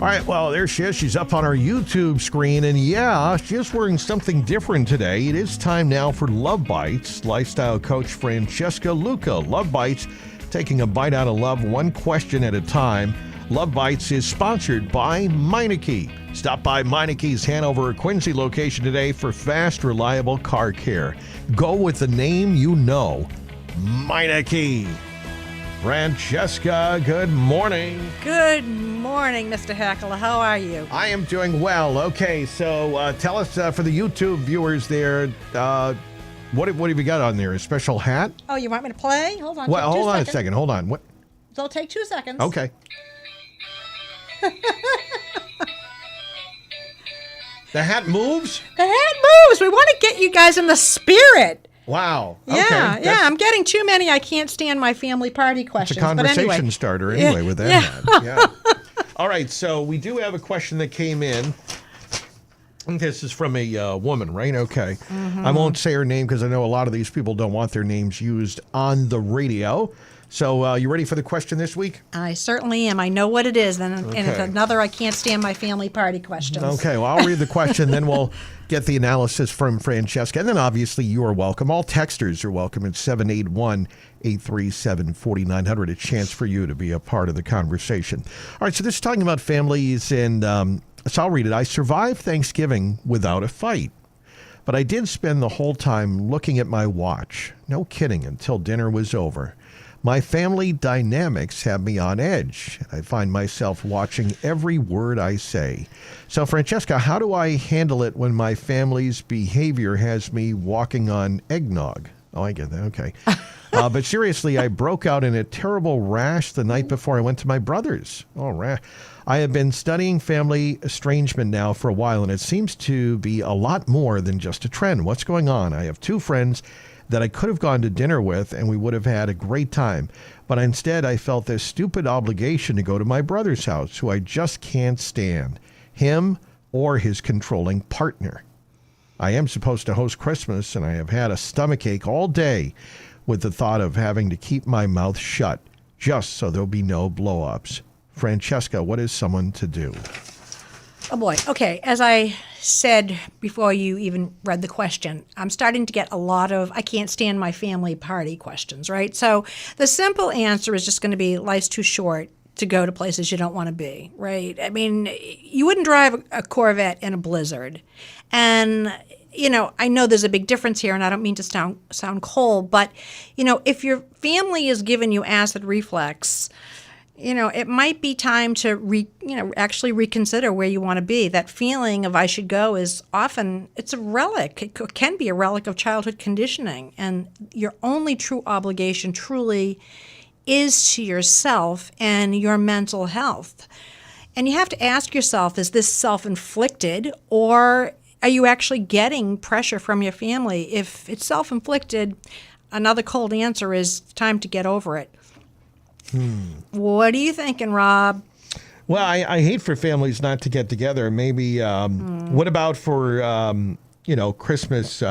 All right, well, there she is. She's up on our YouTube screen, and yeah, she's wearing something different today. It is time now for Love Bites. Lifestyle coach Francesca Luca. Love Bites, taking a bite out of love, one question at a time. Love Bites is sponsored by Meineke. Stop by Meineke's Hanover Quincy location today for fast, reliable car care. Go with the name you know, Meineke. Francesca, good morning. Good morning, Mr. Hackler. How are you? I am doing well. Okay, so tell us for the YouTube viewers there, what have you got on there? A special hat? Oh, you want me to play? Hold on. Well, hold on seconds. a second. Hold on. What? So it'll take 2 seconds. Okay. The hat moves? The hat moves. We want to get you guys in the spirit. Wow. Yeah, Okay. yeah. I'm getting too many. I can't stand my family party questions. It's a conversation but anyway. starter anyway with that hat. Yeah. All right, so we do have a question that came in. I think this is from a woman, right? Okay. Mm-hmm. I won't say her name because I know a lot of these people don't want their names used on the radio. So you ready for the question this week? I certainly am. I know what it is. And it's another I can't stand my family party questions. Okay, well, I'll read the question, then we'll get the analysis from Francesca. And then obviously you are welcome. All texters are welcome at 781-837-4900. A chance for you to be a part of the conversation. All right, so this is talking about families, and so I'll read it. I survived Thanksgiving without a fight, but I did spend the whole time looking at my watch. No kidding, until dinner was over. My family dynamics have me on edge. I find myself watching every word I say. So, Francesca, how do I handle it when my family's behavior has me walking on eggnog? Oh, I get that. Okay. But seriously, I broke out in a terrible rash the night before I went to my brother's. Oh, I have been studying family estrangement now for a while, and it seems to be a lot more than just a trend. What's going on? I have 2 friends that I could have gone to dinner with, and we would have had a great time. But instead, I felt this stupid obligation to go to my brother's house, who I just can't stand, him or his controlling partner. I am supposed to host Christmas, and I have had a stomachache all day with the thought of having to keep my mouth shut, just so there'll be no blow-ups. Francesca, what is someone to do? Oh, boy. Okay. As I said before you even read the question, I'm starting to get a lot of I can't stand my family party questions, right? So the simple answer is just going to be life's too short to go to places you don't want to be, right? I mean, you wouldn't drive a Corvette in a blizzard. And, you know, I know there's a big difference here, and I don't mean to sound cold, but, you know, if your family is giving you acid reflux, you know, it might be time to actually reconsider where you want to be. That feeling of I should go is often, it's a relic. It can be a relic of childhood conditioning. And your only true obligation truly is to yourself and your mental health. And you have to ask yourself, is this self-inflicted, or are you actually getting pressure from your family? If it's self-inflicted, another cold answer is time to get over it. What are you thinking, Rob? Well, I hate for families not to get together. Maybe, what about for, Christmas,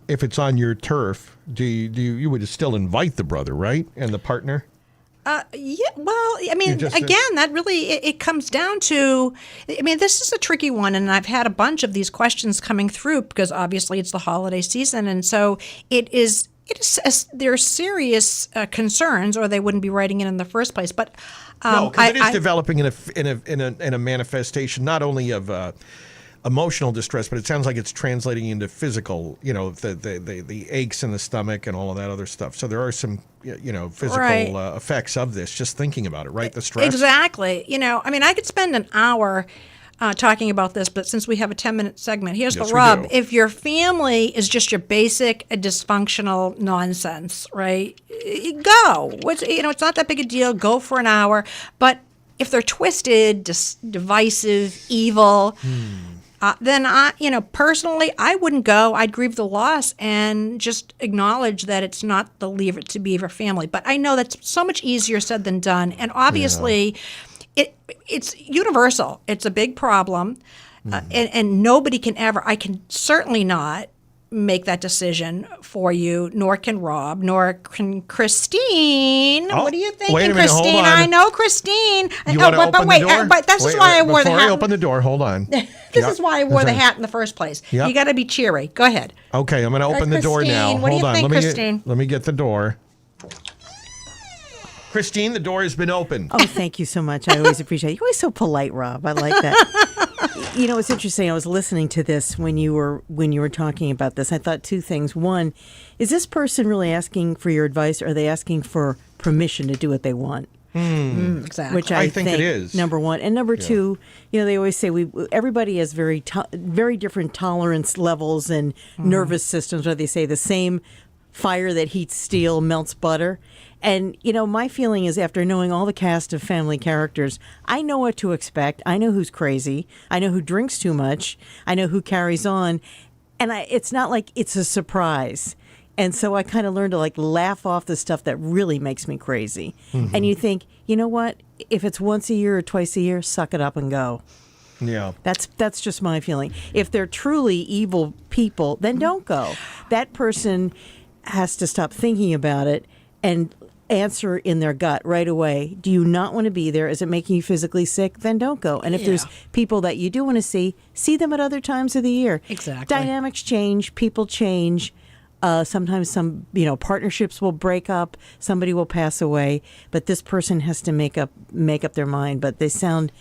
if it's on your turf, you would still invite the brother, right? And the partner? Yeah, well, I mean, again, that really, it comes down to, I mean, this is a tricky one, and I've had a bunch of these questions coming through because obviously it's the holiday season, and so there are serious concerns, or they wouldn't be writing it in the first place. But no, because it is developing in a manifestation not only of emotional distress, but it sounds like it's translating into physical. You know, the aches in the stomach and all of that other stuff. So there are some physical effects of this. Just thinking about it, right? The stress. Exactly. You know, I mean, I could spend an hour talking about this, but since we have a 10-minute segment, here's the rub. If your family is just your basic dysfunctional nonsense, right, go. It's not that big a deal. Go for an hour. But if they're twisted, divisive, evil, then personally, I wouldn't go. I'd grieve the loss and just acknowledge that it's not the Leave It to Beaver family. But I know that's so much easier said than done. And obviously, it's universal. It's a big problem. And nobody can ever, I can certainly not make that decision for you, nor can Rob, nor can Christine. Oh, what do you think, wait a minute, hold Christine? on. I know Christine. You want to open the door? But this is why I wore the Before hat. I open the door, hold on. This is why I wore the hat in the first place. Yep. You got to be cheery. Go ahead. Okay, I'm going to open the door now. Christine, what do you Hold on. think, Christine? Let me get the door. Christine, the door has been opened. Oh, thank you so much. I always appreciate it. You're always so polite, Rob. I like that. You know, it's interesting. I was listening to this when you were talking about this. I thought two things. One, is this person really asking for your advice, or are they asking for permission to do what they want? Exactly. Which I think it is. Number one. And number two, you know, they always say everybody has very different tolerance levels and nervous systems, where they say the same fire that heats steel melts butter. And, you know, my feeling is, after knowing all the cast of family characters, I know what to expect. I know who's crazy. I know who drinks too much. I know who carries on. And it's not like it's a surprise. And so I kind of learned to laugh off the stuff that really makes me crazy. Mm-hmm. And you think, you know what? If it's once a year or twice a year, suck it up and go. Yeah. That's just my feeling. If they're truly evil people, then don't go. That person has to stop thinking about it and answer in their gut right away. Do you not want to be there? Is it making you physically sick? Then don't go. And if there's people that you do want to see them at other times of the year. Exactly. Dynamics change, people change. Sometimes some, partnerships will break up. Somebody will pass away, but this person has to make up their mind. But they sound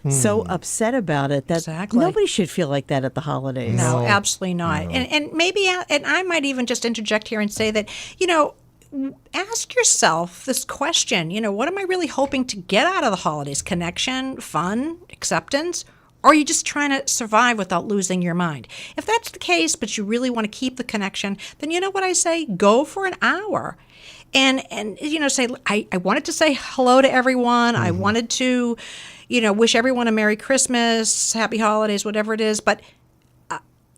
so upset about it that nobody should feel like that at the holidays. No, absolutely not. No. And maybe, and I might even just interject here and say that, ask yourself this question, what am I really hoping to get out of the holidays? Connection, fun, acceptance? Or are you just trying to survive without losing your mind? If that's the case, but you really want to keep the connection, then you know what I say? Go for an hour. And say, I wanted to say hello to everyone. I wanted to, wish everyone a Merry Christmas, Happy Holidays, whatever it is. But,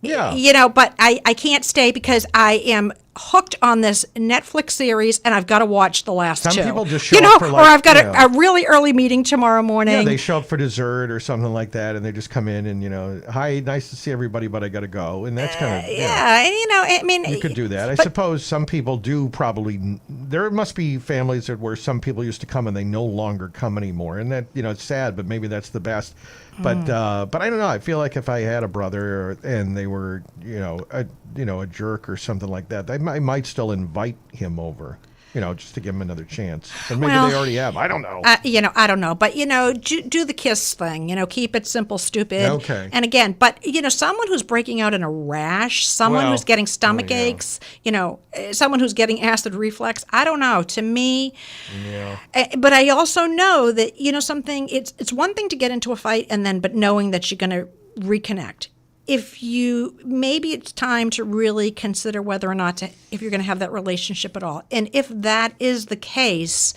but I can't stay because I am hooked on this Netflix series and I've got to watch the last two. Some people just show up for or I've got a really early meeting tomorrow morning. Yeah, they show up for dessert or something like that, and they just come in and hi, nice to see everybody, but I got to go, and that's kind of and you could do that. I suppose some people do probably. There must be families where some people used to come and they no longer come anymore, and that it's sad, but maybe that's the best. But I don't know. I feel like if I had a brother and they were a jerk or something like that, I might still invite him over, just to give him another chance. And maybe they already have. I don't know. I don't know. But, do the kiss thing, keep it simple, stupid. Okay. And again, but, someone who's breaking out in a rash, someone who's getting stomach aches, someone who's getting acid reflux, I don't know. To me, but I also know that, something, it's one thing to get into a fight but knowing that you're going to reconnect. Maybe it's time to really consider whether or not if you're going to have that relationship at all. And if that is the case,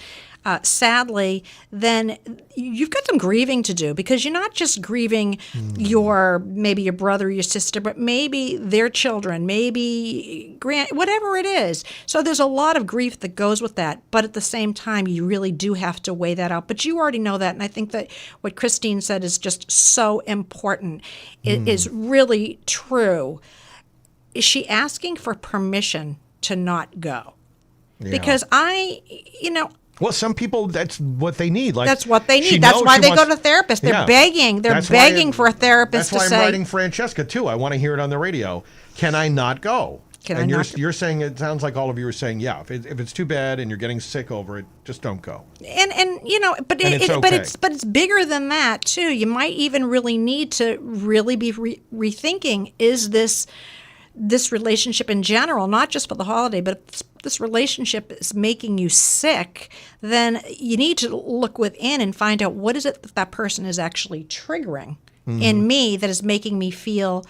sadly, then you've got some grieving to do, because you're not just grieving maybe your brother or your sister, but maybe their children, maybe whatever it is. So there's a lot of grief that goes with that. But at the same time, you really do have to weigh that out. But you already know that. And I think that what Christine said is just so important. It is really true. Is she asking for permission to not go? Yeah. Because well, some people, that's what they need. That's what they need. That's why they go to a therapist. They're begging. They're begging for a therapist to say. That's why I'm writing Francesca, too. I want to hear it on the radio. Can I not go? You're saying, it sounds like all of you are saying, if it's too bad and you're getting sick over it, just don't go. But it's bigger than that, too. You might even really need to really be rethinking, is this relationship in general, not just for the holiday, but if this relationship is making you sick, then you need to look within and find out what is it that person is actually triggering in me that is making me feel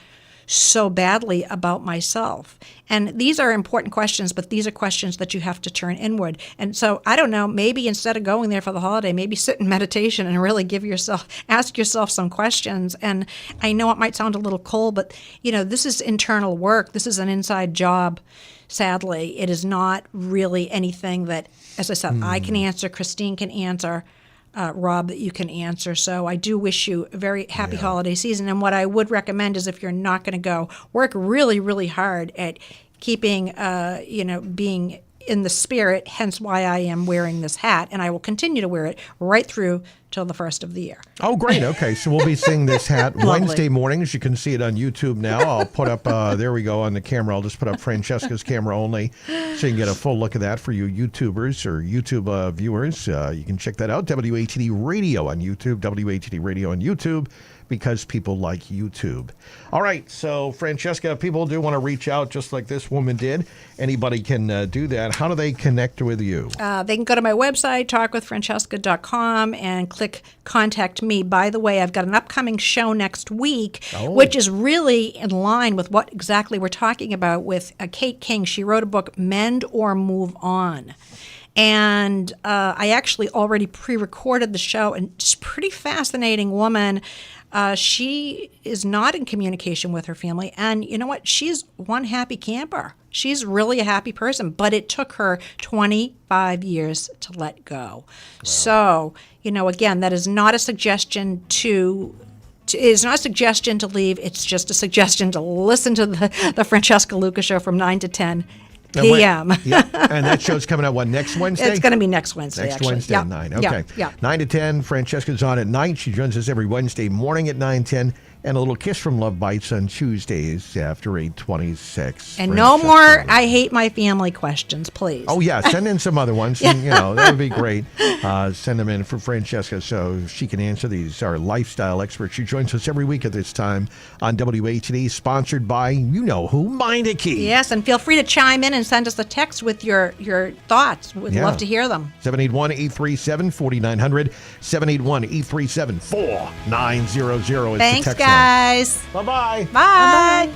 so badly about myself. And these are important questions, but these are questions that you have to turn inward. And so I don't know, maybe instead of going there for the holiday, maybe sit in meditation and really ask yourself some questions. And I know it might sound a little cold, but this is internal work. This is an inside job. Sadly, it is not really anything that, as I said, I can answer, Christine can answer. Rob, that you can answer. So I do wish you a very happy holiday season. And what I would recommend is if you're not going to go, work really, really hard at keeping, being in the spirit, hence why I am wearing this hat, and I will continue to wear it right through till the first of the year. Oh, great. Okay, so we'll be seeing this hat Wednesday mornings. You can see it on YouTube now. I'll put up, there we go, on the camera. I'll just put up Francesca's camera only so you can get a full look of that for you YouTubers or YouTube viewers. You can check that out, WATD Radio on YouTube, WATD Radio on YouTube, because people like YouTube. All right, so Francesca, people do want to reach out just like this woman did. Anybody can do that. How do they connect with you? They can go to my website, talkwithfrancesca.com, and click Contact Me. By the way, I've got an upcoming show next week, which is really in line with what exactly we're talking about with Kate King. She wrote a book, Mend or Move On. And I actually already pre-recorded the show, and she's a pretty fascinating woman. She is not in communication with her family, and you know what? She's one happy camper. She's really a happy person, but it took her 25 years to let go. Wow. So, again, that is not a suggestion it's not a suggestion to leave. It's just a suggestion to listen to the Francesca Luca Show from 9 to 10 p.m. Yeah, and that show's coming out, next Wednesday? It's going to be next Wednesday, Next actually. Wednesday at 9. Okay. Yeah. 9 to 10. Francesca's on at night. She joins us every Wednesday morning at 9:10. And a little kiss from Love Bites on Tuesdays after 8:26. And no more I hate my family questions, please. Oh, yeah. Send in some other ones. And, that would be great. Send them in for Francesca so she can answer these. Our lifestyle expert. She joins us every week at this time on WATD, sponsored by you-know-who, Meineke. Yes, and feel free to chime in and send us a text with your thoughts. We'd love to hear them. 781-837-4900. 781-837-4900 is Thanks, the text guys. line. Bye-bye. Bye. Bye.